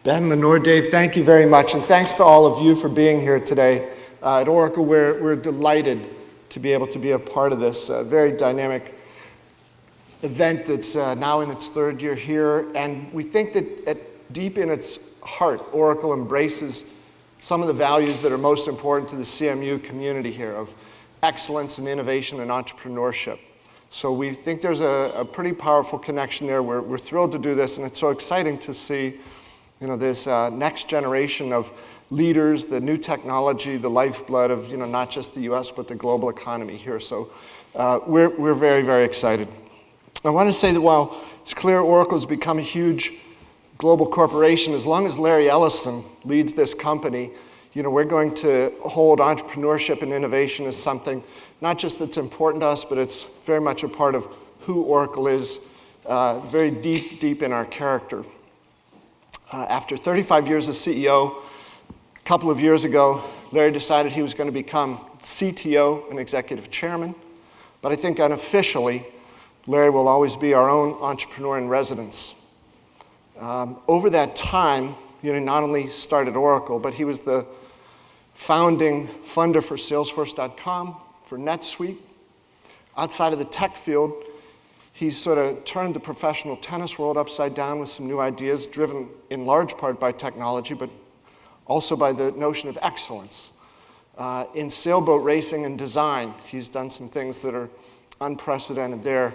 Ben, Lenore, Dave, thank you very much, and thanks to all of you for being here today. At Oracle, we're delighted to be able to be a part of this very dynamic event that's now in its third year here, and we think that deep in its heart, Oracle embraces some of the values that are most important to the CMU community here of excellence and innovation and entrepreneurship. So we think there's a pretty powerful connection there. We're thrilled to do this, and it's so exciting to see this next generation of leaders, the new technology, the lifeblood of not just the US, but the global economy here. So we're very, very excited. I want to say that while it's clear Oracle's become a huge global corporation, as long as Larry Ellison leads this company, we're going to hold entrepreneurship and innovation as something not just that's important to us, but it's very much a part of who Oracle is, very deep, deep in our character. After 35 years as CEO, a couple of years ago, Larry decided he was going to become CTO and executive chairman. But I think unofficially, Larry will always be our own entrepreneur in residence. Over that time, not only started Oracle, but he was the founding funder for Salesforce.com, for NetSuite. Outside of the tech field, he sort of turned the professional tennis world upside down with some new ideas, driven in large part by technology, but also by the notion of excellence. In sailboat racing and design, he's done some things that are unprecedented there.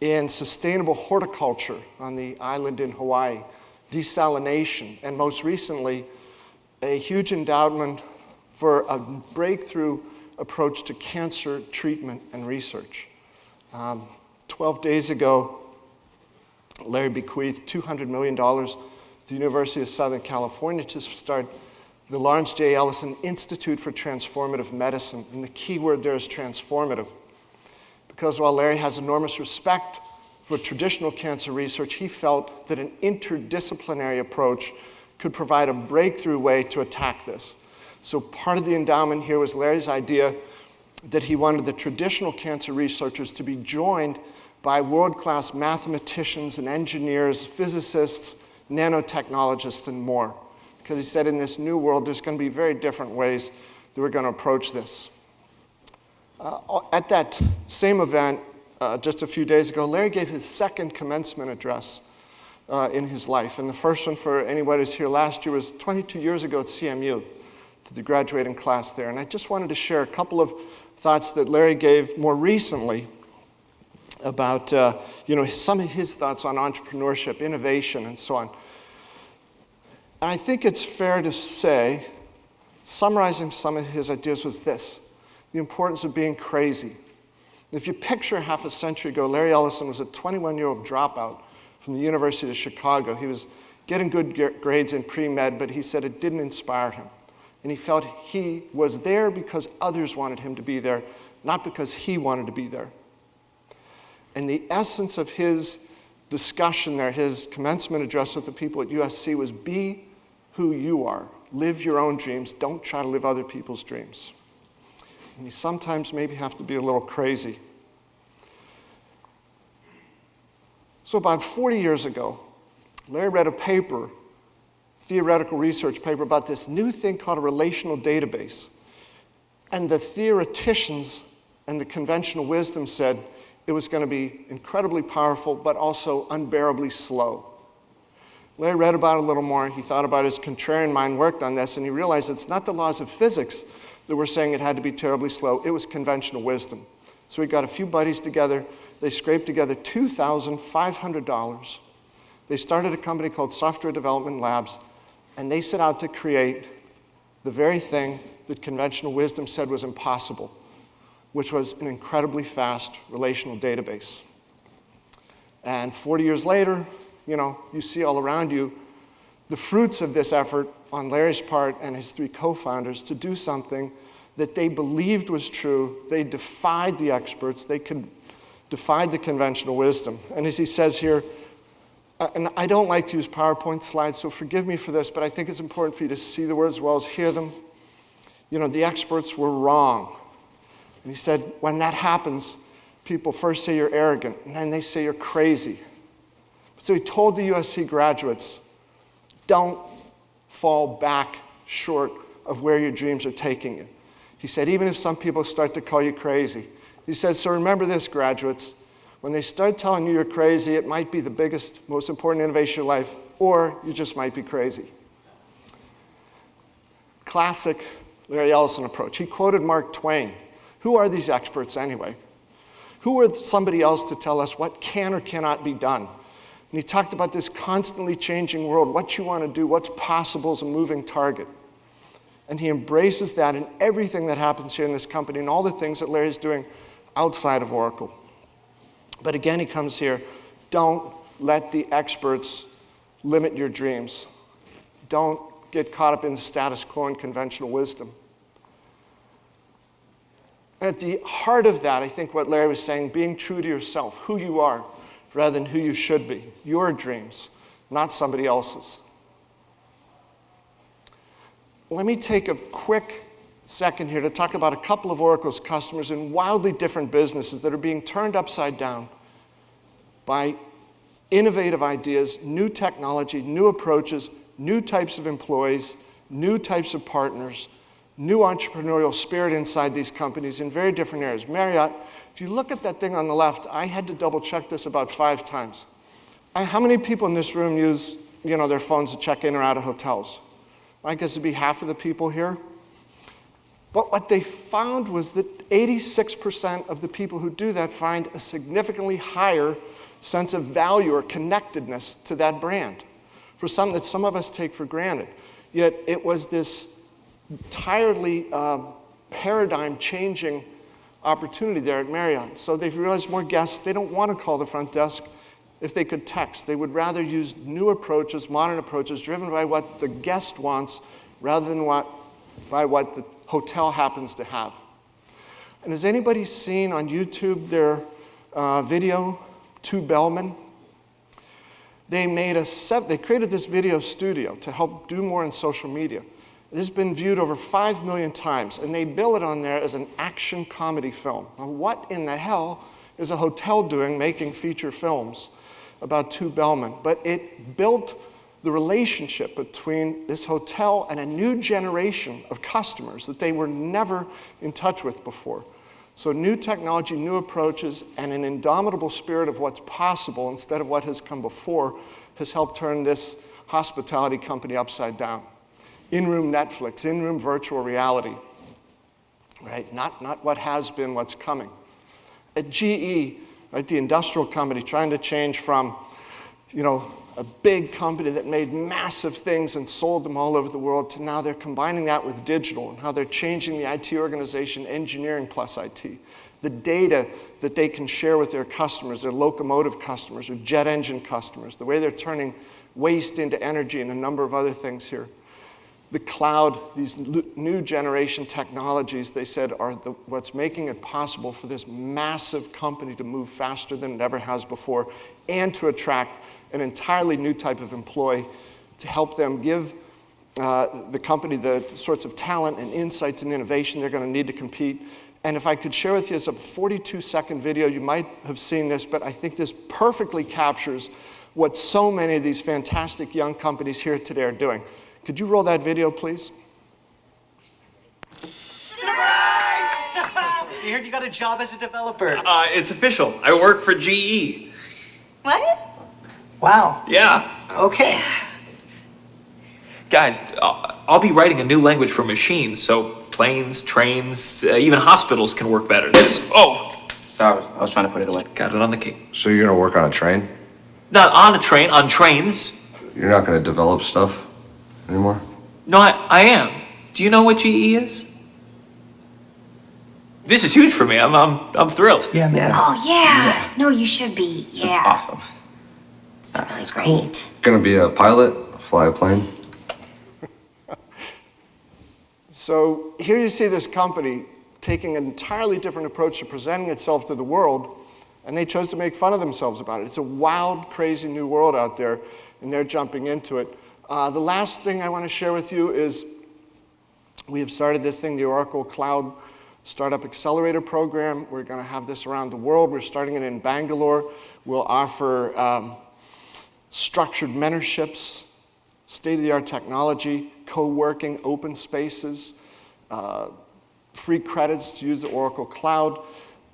In sustainable horticulture on the island in Hawaii, desalination, and most recently, a huge endowment for a breakthrough approach to cancer treatment and research. 12 days ago, Larry bequeathed $200 million to the University of Southern California to start the Lawrence J. Ellison Institute for Transformative Medicine. And the key word there is transformative. Because while Larry has enormous respect for traditional cancer research, he felt that an interdisciplinary approach could provide a breakthrough way to attack this. So part of the endowment here was Larry's idea that he wanted the traditional cancer researchers to be joined by world-class mathematicians and engineers, physicists, nanotechnologists, and more. Because he said in this new world, there's going to be very different ways that we're going to approach this. At that same event, just a few days ago, Larry gave his second commencement address in his life. And the first one for anybody who's here last year was 22 years ago at CMU, to the graduating class there. And I just wanted to share a couple of thoughts that Larry gave more recently about some of his thoughts on entrepreneurship, innovation, and so on. And I think it's fair to say, summarizing some of his ideas was this: the importance of being crazy. If you picture half a century ago, Larry Ellison was a 21-year-old dropout from the University of Chicago. He was getting good grades in pre-med, but he said it didn't inspire him. And he felt he was there because others wanted him to be there, not because he wanted to be there. And the essence of his discussion there, his commencement address with the people at USC, was be who you are. Live your own dreams. Don't try to live other people's dreams. And you sometimes maybe have to be a little crazy. So about 40 years ago, Larry read a paper, theoretical research paper, about this new thing called a relational database. And the theoreticians and the conventional wisdom said it was going to be incredibly powerful, but also unbearably slow. Larry read about it a little more. He thought about his contrarian mind, worked on this, and he realized it's not the laws of physics that were saying it had to be terribly slow. It was conventional wisdom. So he got a few buddies together. They scraped together $2,500. They started a company called Software Development Labs, and they set out to create the very thing that conventional wisdom said was impossible, which was an incredibly fast relational database. And 40 years later, you see all around you the fruits of this effort on Larry's part and his three co-founders to do something that they believed was true. They defied the experts. They defied the conventional wisdom. And as he says here, and I don't like to use PowerPoint slides, so forgive me for this, but I think it's important for you to see the words as well as hear them. The experts were wrong. And he said, when that happens, people first say you're arrogant, and then they say you're crazy. So he told the USC graduates, don't fall back short of where your dreams are taking you. He said, even if some people start to call you crazy. He says, so remember this, graduates. When they start telling you you're crazy, it might be the biggest, most important innovation of your life, or you just might be crazy. Classic Larry Ellison approach. He quoted Mark Twain. Who are these experts anyway? Who are somebody else to tell us what can or cannot be done? And he talked about this constantly changing world, what you want to do, what's possible is a moving target. And he embraces that in everything that happens here in this company and all the things that Larry's doing outside of Oracle. But again, he comes here, don't let the experts limit your dreams. Don't get caught up in the status quo and conventional wisdom. And at the heart of that, I think what Larry was saying, being true to yourself, who you are, rather than who you should be, your dreams, not somebody else's. Let me take a quick second here to talk about a couple of Oracle's customers in wildly different businesses that are being turned upside down by innovative ideas, new technology, new approaches, new types of employees, new types of partners, new entrepreneurial spirit inside these companies in very different areas. Marriott, if you look at that thing on the left, I had to double check this about 5 times. How many people in this room use their phones to check in or out of hotels? I guess it'd be half of the people here. But what they found was that 86% of the people who do that find a significantly higher sense of value or connectedness to that brand, for something that some of us take for granted. Yet it was this entirely paradigm-changing opportunity there at Marriott. So they've realized more guests, they don't want to call the front desk if they could text. They would rather use new approaches, modern approaches, driven by what the guest wants rather than by what the hotel happens to have. And has anybody seen on YouTube their video, Two Bellmen? They created this video studio to help do more in social media. It has been viewed over 5 million times, and they bill it on there as an action comedy film. Now, what in the hell is a hotel doing making feature films about Two Bellmen? But it built the relationship between this hotel and a new generation of customers that they were never in touch with before. So new technology, new approaches, and an indomitable spirit of what's possible instead of what has come before has helped turn this hospitality company upside down. In-room Netflix, in-room virtual reality, right? Not what has been, what's coming. At GE, right, the industrial company trying to change from, a big company that made massive things and sold them all over the world to now they're combining that with digital and how they're changing the IT organization, engineering plus IT. The data that they can share with their customers, their locomotive customers or jet engine customers, the way they're turning waste into energy and a number of other things here. The cloud, these new generation technologies, they said, are what's making it possible for this massive company to move faster than it ever has before and to attract an entirely new type of employee to help them give the company the sorts of talent and insights and innovation they're going to need to compete. And if I could share with you as a 42-second video, you might have seen this, but I think this perfectly captures what so many of these fantastic young companies here today are doing. Could you roll that video, please? Surprise! You heard you got a job as a developer. It's official. I work for GE. What? Wow. Yeah. Okay. Guys, I'll be writing a new language for machines, so planes, trains, even hospitals can work better. This is... Oh! Sorry, I was trying to put it away. Got it on the cake. So you're gonna work on a train? Not on a train, on trains. You're not gonna develop stuff anymore? No, I am. Do you know what GE is? This is huge for me. I'm thrilled. Yeah, man. Oh, yeah. No, you should be. This is Yeah. awesome. It's really great. Gonna be a pilot, fly a plane? So here you see this company taking an entirely different approach to presenting itself to the world, and they chose to make fun of themselves about it. It's a wild, crazy new world out there, and they're jumping into it. The last thing I want to share with you is we have started this thing, the Oracle Cloud Startup Accelerator Program. We're going to have this around the world. We're starting it in Bangalore. We'll offer structured mentorships, state-of-the-art technology, co-working, open spaces, free credits to use the Oracle Cloud,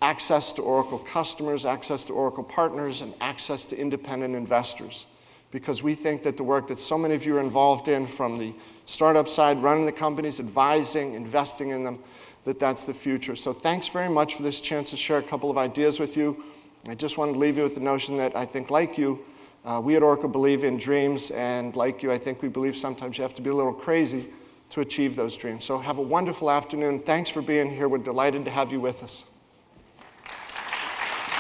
access to Oracle customers, access to Oracle partners, and access to independent investors. Because we think that the work that so many of you are involved in, from the startup side, running the companies, advising, investing in them, that's the future. So thanks very much for this chance to share a couple of ideas with you. I just wanted to leave you with the notion that I think, like you, we at Oracle believe in dreams, and like you, I think we believe sometimes you have to be a little crazy to achieve those dreams. So have a wonderful afternoon. Thanks for being here. We're delighted to have you with us.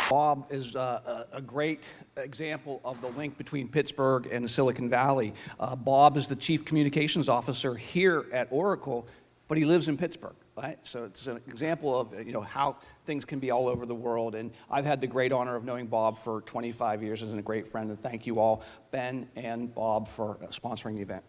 Bob is a great example of the link between Pittsburgh and the Silicon Valley. Bob is the Chief Communications Officer here at Oracle, but he lives in Pittsburgh, right? So it's an example of how things can be all over the world. And I've had the great honor of knowing Bob for 25 years as a great friend. And thank you all, Ben and Bob, for sponsoring the event.